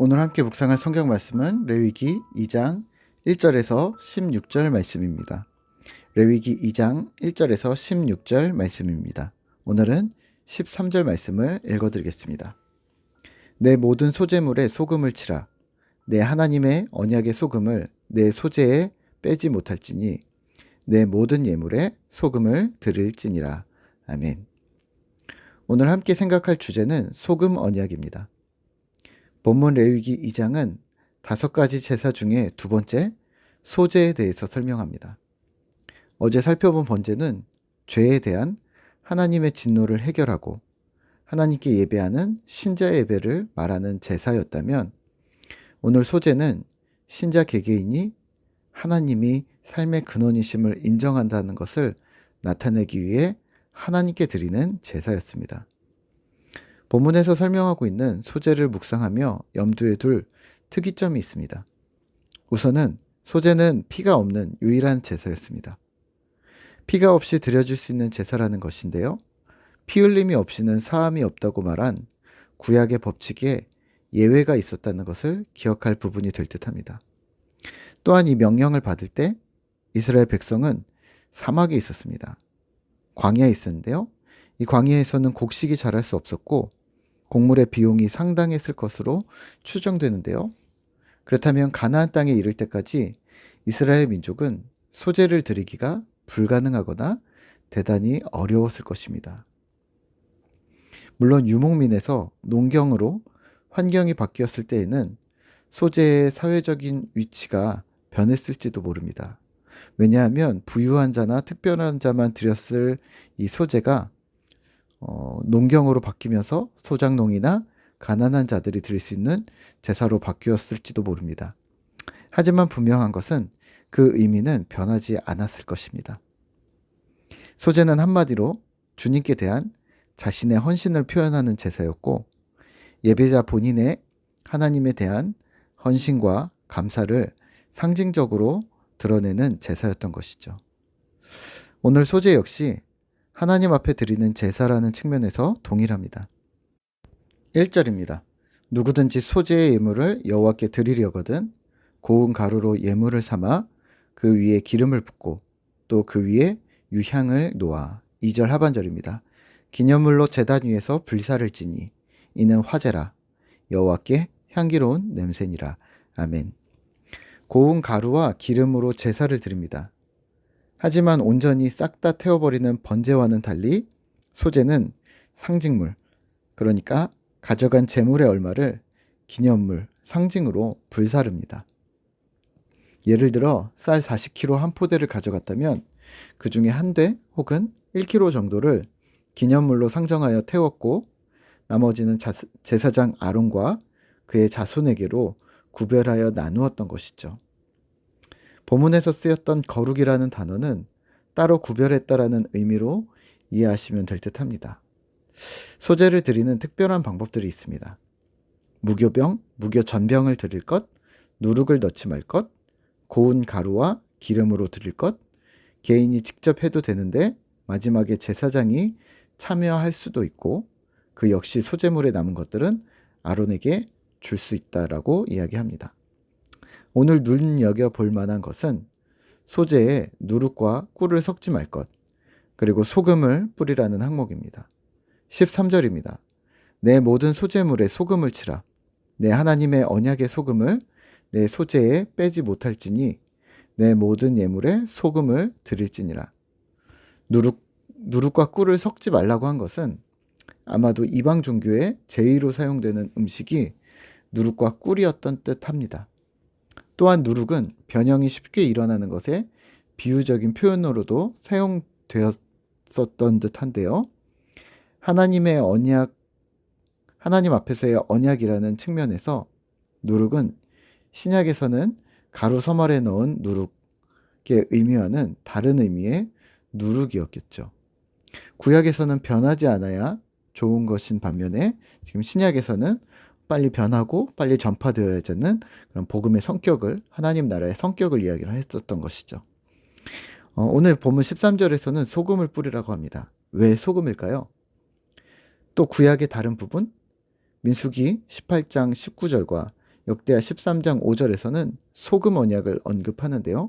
오늘 함께 묵상할 성경 말씀은 레위기 2장 1절에서 16절 말씀입니다. 레위기 2장 1절에서 16절 말씀입니다. 오늘은 13절 말씀을 읽어드리겠습니다. 내 모든 소재물에 소금을 치라. 내 하나님의 언약의 소금을 내 소재에 빼지 못할지니 내 모든 예물에 소금을 드릴지니라. 아멘. 오늘 함께 생각할 주제는 소금 언약입니다. 본문 레위기 2장은 5가지 제사 중에 두 번째, 소제에 대해서 설명합니다. 어제 살펴본 번제는 죄에 대한 하나님의 진노를 해결하고 하나님께 예배하는 신자 예배를 말하는 제사였다면, 오늘 소제는 신자 개개인이 하나님이 삶의 근원이심을 인정한다는 것을 나타내기 위해 하나님께 드리는 제사였습니다. 본문에서 설명하고 있는 소제를 묵상하며 염두에 둘 특이점이 있습니다. 우선은 소제는 피가 없는 유일한 제사였습니다. 피가 없이 드려질 수 있는 제사라는 것인데요. 피 흘림이 없이는 사함이 없다고 말한 구약의 법칙에 예외가 있었다는 것을 기억할 부분이 될 듯합니다. 또한 이 명령을 받을 때 이스라엘 백성은 사막에 있었습니다. 광야에 있었는데요. 이 광야에서는 곡식이 자랄 수 없었고 곡물의 비용이 상당했을 것으로 추정되는데요. 그렇다면 가나안 땅에 이를 때까지 이스라엘 민족은 소제를 드리기가 불가능하거나 대단히 어려웠을 것입니다. 물론 유목민에서 농경으로 환경이 바뀌었을 때에는 소제의 사회적인 위치가 변했을지도 모릅니다. 왜냐하면 부유한 자나 특별한 자만 드렸을 이 소제가 농경으로 바뀌면서 소작농이나 가난한 자들이 드릴 수 있는 제사로 바뀌었을지도 모릅니다. 하지만 분명한 것은 그 의미는 변하지 않았을 것입니다. 소제는 한마디로 주님께 대한 자신의 헌신을 표현하는 제사였고, 예배자 본인의 하나님에 대한 헌신과 감사를 상징적으로 드러내는 제사였던 것이죠. 오늘 소제 역시 하나님 앞에 드리는 제사라는 측면에서 동일합니다. 1절입니다. 누구든지 소제의 예물을 여호와께 드리려거든 고운 가루로 예물을 삼아 그 위에 기름을 붓고 또 그 위에 유향을 놓아. 2절 하반절입니다. 기념물로 제단 위에서 불사를 지니 이는 화제라. 여호와께 향기로운 냄새니라. 아멘. 고운 가루와 기름으로 제사를 드립니다. 하지만 온전히 싹 다 태워버리는 번제와는 달리 소제는 상징물, 그러니까 가져간 제물의 얼마를 기념물, 상징으로 불사릅니다. 예를 들어 쌀 40kg 한 포대를 가져갔다면 그 중에 한 대 혹은 1kg 정도를 기념물로 상정하여 태웠고, 나머지는 제사장 아론과 그의 자손에게로 구별하여 나누었던 것이죠. 본문에서 쓰였던 거룩이라는 단어는 따로 구별했다라는 의미로 이해하시면 될 듯합니다. 소제를 드리는 특별한 방법들이 있습니다. 무교병, 무교전병을 드릴 것, 누룩을 넣지 말 것, 고운 가루와 기름으로 드릴 것, 개인이 직접 해도 되는데 마지막에 제사장이 참여할 수도 있고, 그 역시 소제물에 남은 것들은 아론에게 줄 수 있다라고 이야기합니다. 오늘 눈여겨볼 만한 것은 소제에 누룩과 꿀을 섞지 말 것, 그리고 소금을 뿌리라는 항목입니다. 13절입니다. 내 모든 소제물에 소금을 치라. 내 하나님의 언약의 소금을 내 소제에 빼지 못할지니 내 모든 예물에 소금을 드릴지니라. 누룩과 꿀을 섞지 말라고 한 것은 아마도 이방 종교의 제의로 사용되는 음식이 누룩과 꿀이었던 듯합니다. 또한 누룩은 변형이 쉽게 일어나는 것에 비유적인 표현으로도 사용되었었던 듯한데요. 하나님 앞에서의 언약이라는 측면에서 누룩은 신약에서는 가루 서말에 넣은 누룩의 의미와는 다른 의미의 누룩이었겠죠. 구약에서는 변하지 않아야 좋은 것인 반면에 지금 신약에서는 빨리 변하고 빨리 전파되어야 하는 그런 복음의 성격을, 하나님 나라의 성격을 이야기를 했었던 것이죠. 오늘 본문 13절에서는 소금을 뿌리라고 합니다. 왜 소금일까요? 또 구약의 다른 부분, 민수기 18장 19절과 역대하 13장 5절에서는 소금 언약을 언급하는데요.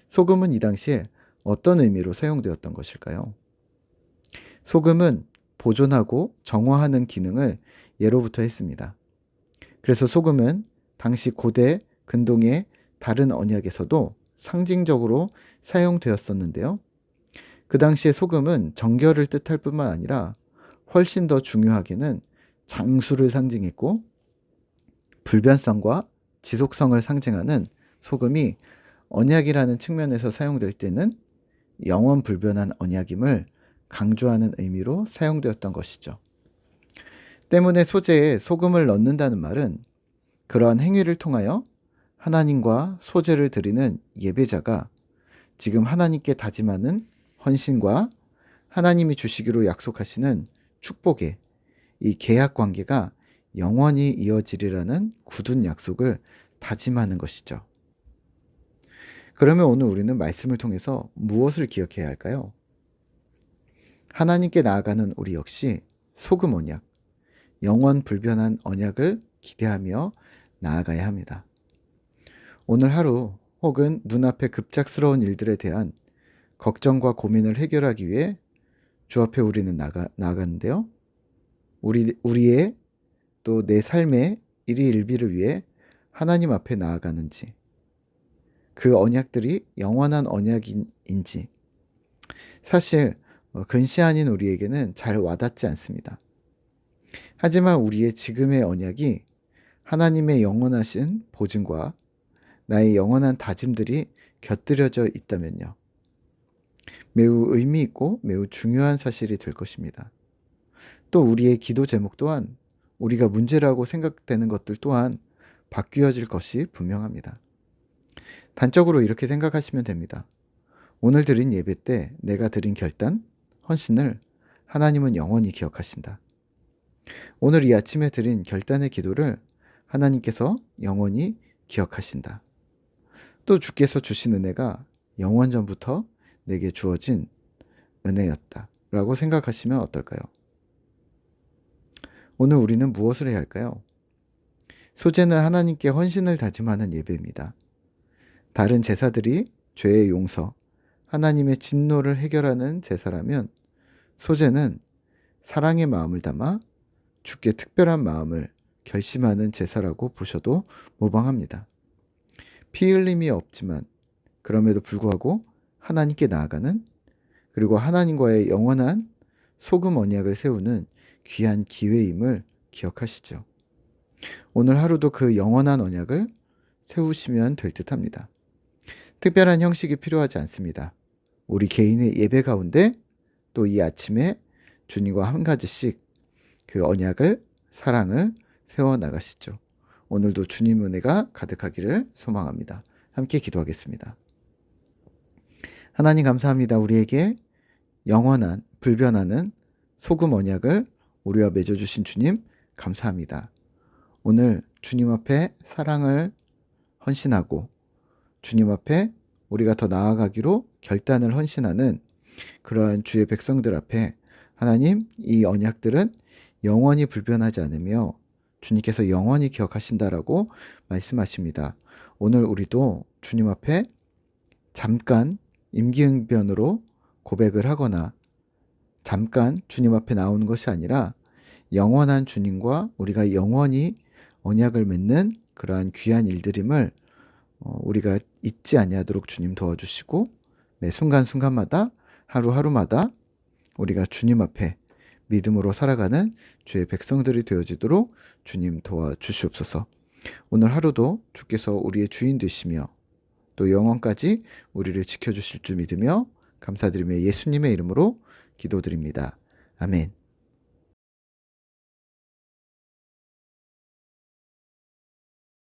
소금은 이 당시에 어떤 의미로 사용되었던 것일까요? 소금은 보존하고 정화하는 기능을 예로부터 했습니다. 그래서 소금은 당시 고대 근동의 다른 언약에서도 상징적으로 사용되었었는데요. 그 당시에 소금은 정결을 뜻할 뿐만 아니라 훨씬 더 중요하게는 장수를 상징했고 불변성과 지속성을 상징하는 소금이 언약이라는 측면에서 사용될 때는 영원 불변한 언약임을 강조하는 의미로 사용되었던 것이죠. 때문에 소재에 소금을 넣는다는 말은 그러한 행위를 통하여 하나님과 소재를 드리는 예배자가 지금 하나님께 다짐하는 헌신과 하나님이 주시기로 약속하시는 축복의 이 계약 관계가 영원히 이어지리라는 굳은 약속을 다짐하는 것이죠. 그러면 오늘 우리는 말씀을 통해서 무엇을 기억해야 할까요? 하나님께 나아가는 우리 역시 소금 언약, 영원 불변한 언약을 기대하며 나아가야 합니다. 오늘 하루 혹은 눈앞에 급작스러운 일들에 대한 걱정과 고민을 해결하기 위해 주 앞에 우리는 나가는데요. 우리의 또 내 삶의 일희일비를 위해 하나님 앞에 나아가는지, 그 언약들이 영원한 언약인지 사실 근시 아닌 우리에게는 잘 와닿지 않습니다. 하지만 우리의 지금의 언약이 하나님의 영원하신 보증과 나의 영원한 다짐들이 곁들여져 있다면요. 매우 의미 있고 매우 중요한 사실이 될 것입니다. 또 우리의 기도 제목 또한 우리가 문제라고 생각되는 것들 또한 바뀌어질 것이 분명합니다. 단적으로 이렇게 생각하시면 됩니다. 오늘 드린 예배 때 내가 드린 결단, 헌신을 하나님은 영원히 기억하신다. 오늘 이 아침에 드린 결단의 기도를 하나님께서 영원히 기억하신다. 또 주께서 주신 은혜가 영원 전부터 내게 주어진 은혜였다 라고 생각하시면 어떨까요? 오늘 우리는 무엇을 해야 할까요? 소재는 하나님께 헌신을 다짐하는 예배입니다. 다른 제사들이 죄의 용서, 하나님의 진노를 해결하는 제사라면 소재는 사랑의 마음을 담아 주께 특별한 마음을 결심하는 제사라고 보셔도 무방합니다. 피 흘림이 없지만 그럼에도 불구하고 하나님께 나아가는, 그리고 하나님과의 영원한 소금 언약을 세우는 귀한 기회임을 기억하시죠. 오늘 하루도 그 영원한 언약을 세우시면 될 듯합니다. 특별한 형식이 필요하지 않습니다. 우리 개인의 예배 가운데 또 이 아침에 주님과 한 가지씩 그 언약을, 사랑을 세워나가시죠. 오늘도 주님 은혜가 가득하기를 소망합니다. 함께 기도하겠습니다. 하나님 감사합니다. 우리에게 영원한 불변하는 소금 언약을 우리와 맺어주신 주님 감사합니다. 오늘 주님 앞에 사랑을 헌신하고 주님 앞에 우리가 더 나아가기로 결단을 헌신하는 그러한 주의 백성들 앞에 하나님, 이 언약들은 영원히 불변하지 않으며 주님께서 영원히 기억하신다라고 말씀하십니다. 오늘 우리도 주님 앞에 잠깐 임기응변으로 고백을 하거나 잠깐 주님 앞에 나오는 것이 아니라 영원한 주님과 우리가 영원히 언약을 맺는 그러한 귀한 일들임을 우리가 잊지 아니하도록 주님 도와주시고 매 순간순간마다 하루하루마다 우리가 주님 앞에 믿음으로 살아가는 주의 백성들이 되어지도록 주님 도와주시옵소서. 오늘 하루도 주께서 우리의 주인 되시며 또 영원까지 우리를 지켜주실 줄 믿으며 감사드리며 예수님의 이름으로 기도드립니다. 아멘.